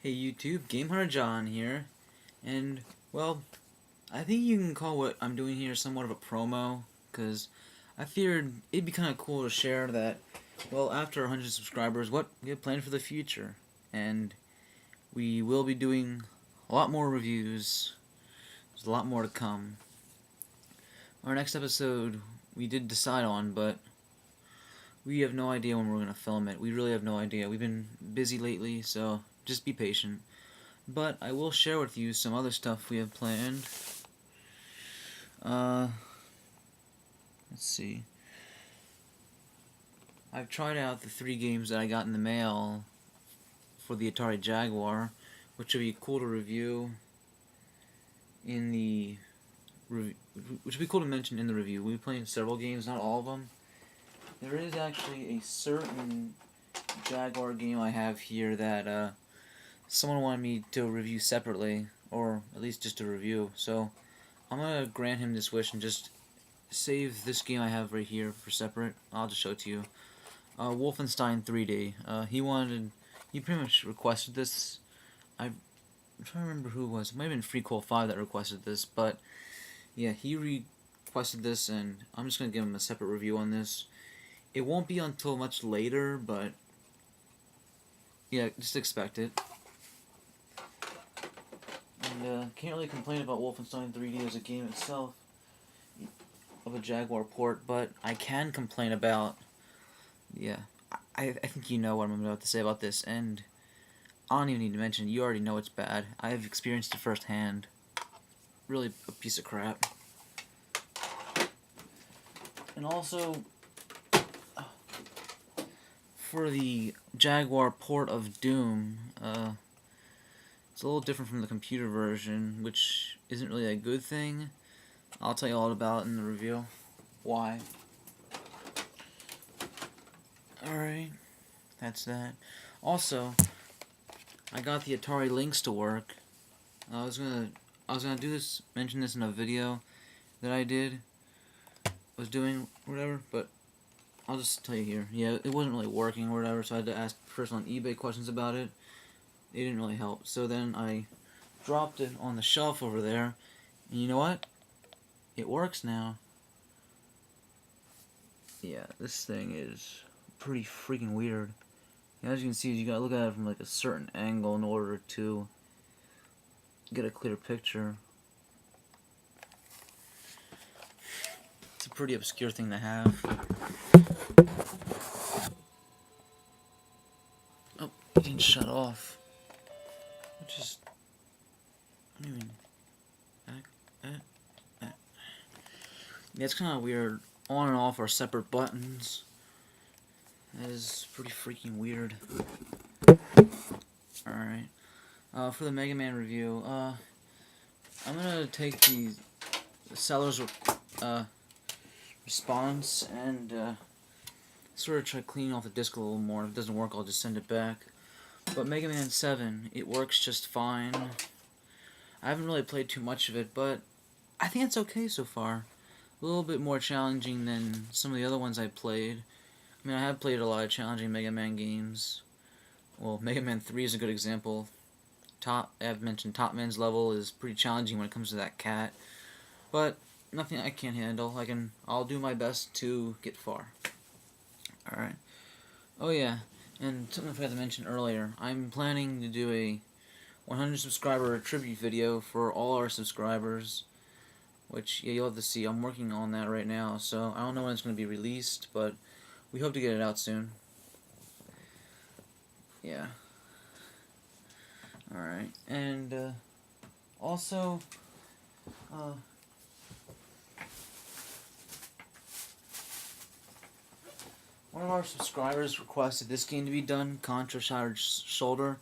Hey YouTube, GameHunter John here, and well, I think you can call what I'm doing here somewhat of a promo, because I figured it'd be kind of cool to share that, well, after 100 subscribers, what we have planned for the future, and we will be doing a lot more reviews. There's a lot more to come. Our next episode we did decide on, but we have no idea when we're going to film it. We really have no idea. We've been busy lately, so just be patient. But I will share with you some other stuff we have planned. Let's see. I've tried out the 3 games that I got in the mail for the Atari Jaguar, which would be cool to review in the which would be cool to mention in the review. We'll be playing several games, not all of them. There is actually a certain Jaguar game I have here that someone wanted me to review separately, or at least just a review. So I'm gonna grant him this wish and just save this game I have right here for separate. I'll just show it to you. Wolfenstein 3D. He pretty much requested this. I'm trying to remember who it was. It might have been FreeCool5 that requested this, but yeah, he requested this, and I'm just gonna give him a separate review on this. It won't be until much later, but yeah, just expect it. And can't really complain about Wolfenstein 3D as a game itself, of a Jaguar port, but I can complain about, yeah, I think you know what I'm about to say about this, and I don't even need to mention, you already know it's bad. I have experienced it firsthand. Really a piece of crap. And also, for the Jaguar port of Doom, it's a little different from the computer version, which isn't really a good thing. I'll tell you all about it in the review. Why. Alright, that's that. Also, I got the Atari links to work. I was gonna mention this in a video that I was doing, whatever, but I'll just tell you here. Yeah, it wasn't really working or whatever, so I had to ask person on eBay questions about it. It didn't really help. So then I dropped it on the shelf over there, and you know what? It works now. Yeah, this thing is pretty freaking weird. As you can see, you gotta look at it from like a certain angle in order to get a clear picture. It's a pretty obscure thing to have. Oh, it didn't shut off. Which is, I don't even. Yeah, it's kind of weird. On and off are separate buttons. That is pretty freaking weird. Alright. For the Mega Man review, I'm gonna take the seller's response and sort of try cleaning off the disc a little more. If it doesn't work, I'll just send it back. But Mega Man 7, it works just fine. I haven't really played too much of it, but I think it's okay so far. A little bit more challenging than some of the other ones I played. I mean, I have played a lot of challenging Mega Man games. Well, Mega Man 3 is a good example. I've mentioned Top Man's level is pretty challenging when it comes to that cat. But nothing I can't handle. I'll do my best to get far. Alright. Oh yeah, and something I forgot to mention earlier. I'm planning to do a 100 subscriber tribute video for all our subscribers. Which, yeah, you'll have to see. I'm working on that right now, so I don't know when it's going to be released, but we hope to get it out soon. Yeah. Alright, and also, one of our subscribers requested this game to be done, Contra Shattered Soldier.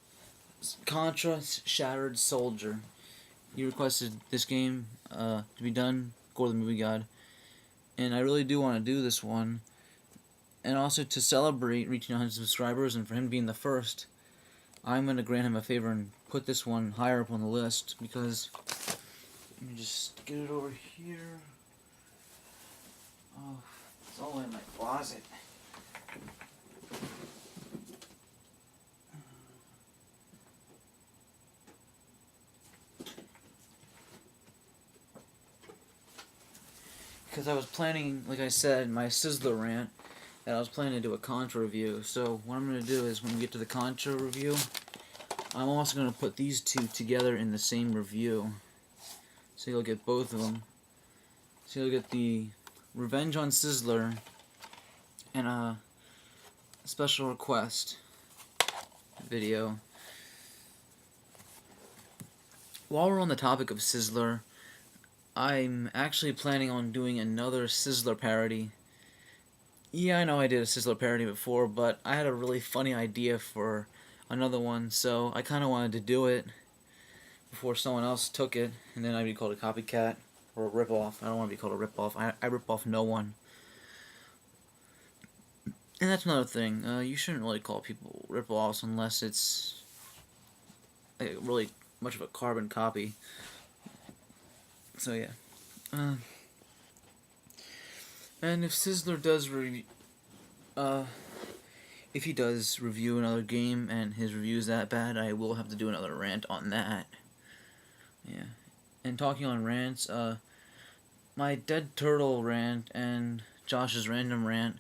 He requested this game to be done, Gore the Movie God, and I really do want to do this one, and also to celebrate reaching 100 subscribers, and for him being the first, I'm going to grant him a favor and put this one higher up on the list, because, let me just get it over here. Oh, it's all in my closet. because I was planning, like I said, my Sizzler rant, and I was planning to do a Contra review. So what I'm going to do is when we get to the Contra review, I'm also going to put these two together in the same review. So you'll get both of them. So you'll get the Revenge on Sizzler and a special request video. While we're on the topic of Sizzler, I'm actually planning on doing another Sizzler parody. Yeah, I know I did a Sizzler parody before, but I had a really funny idea for another one, so I kind of wanted to do it before someone else took it, and then I'd be called a copycat or a ripoff. I don't want to be called a ripoff. I rip off no one. And that's another thing. You shouldn't really call people ripoffs unless it's like really much of a carbon copy. So yeah. And if Sizzler does if he does review another game and his review is that bad, I will have to do another rant on that. Yeah. And talking on rants, my Dead Turtle rant and Josh's random rant,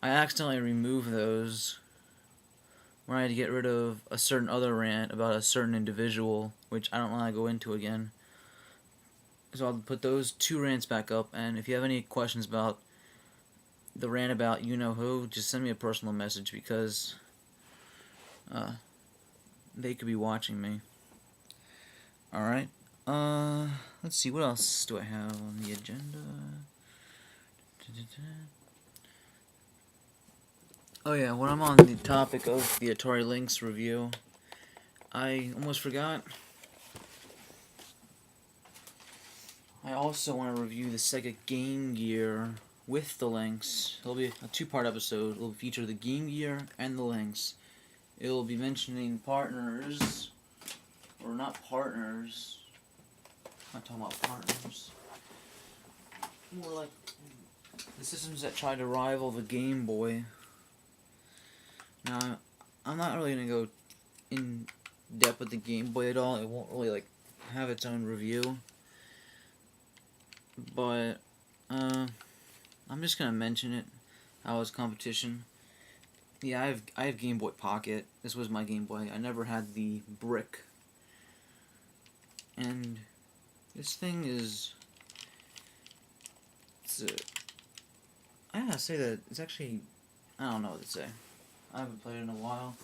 I accidentally removed those when I had to get rid of a certain other rant about a certain individual, which I don't want to go into again. So I'll put those two rants back up, and if you have any questions about the rant about you-know-who, just send me a personal message, because they could be watching me. Alright, let's see, what else do I have on the agenda? Oh yeah, when I'm on the topic of the Atari Lynx review, I almost forgot. I also want to review the Sega Game Gear with the Lynx. It'll be a two-part episode. It'll feature the Game Gear and the Lynx. It'll be mentioning partners, or not partners. I'm not talking about partners. More like the systems that try to rival the Game Boy. Now, I'm not really going to go in depth with the Game Boy at all. It won't really like have its own review. But I'm just gonna mention it. How it's competition. Yeah, I have Game Boy Pocket. This was my Game Boy. I never had the brick. And this thing is, I gotta say that it's actually, I don't know what to say. I haven't played it in a while.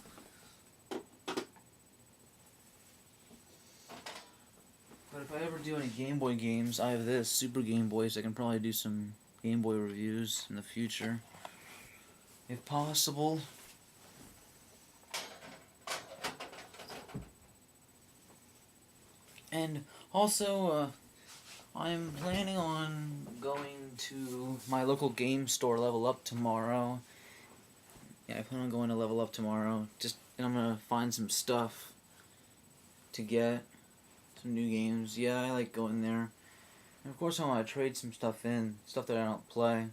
But if I ever do any Game Boy games, I have this, Super Game Boy, so I can probably do some Game Boy reviews in the future. If possible. And also, I'm planning on going to my local game store, Level Up, tomorrow. Yeah, I plan on going to Level Up tomorrow. And I'm gonna find some stuff to get. Some new games. Yeah, I like going there. And of course I want to trade some stuff in. Stuff that I don't play.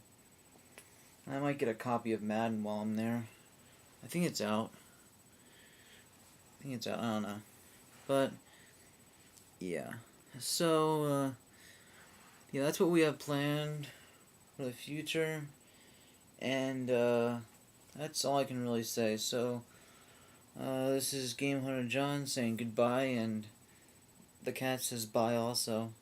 And I might get a copy of Madden while I'm there. I think it's out. I don't know. But, yeah. So, yeah, that's what we have planned for the future. And, that's all I can really say. So, this is GameHunter John saying goodbye, and the cat says bye also.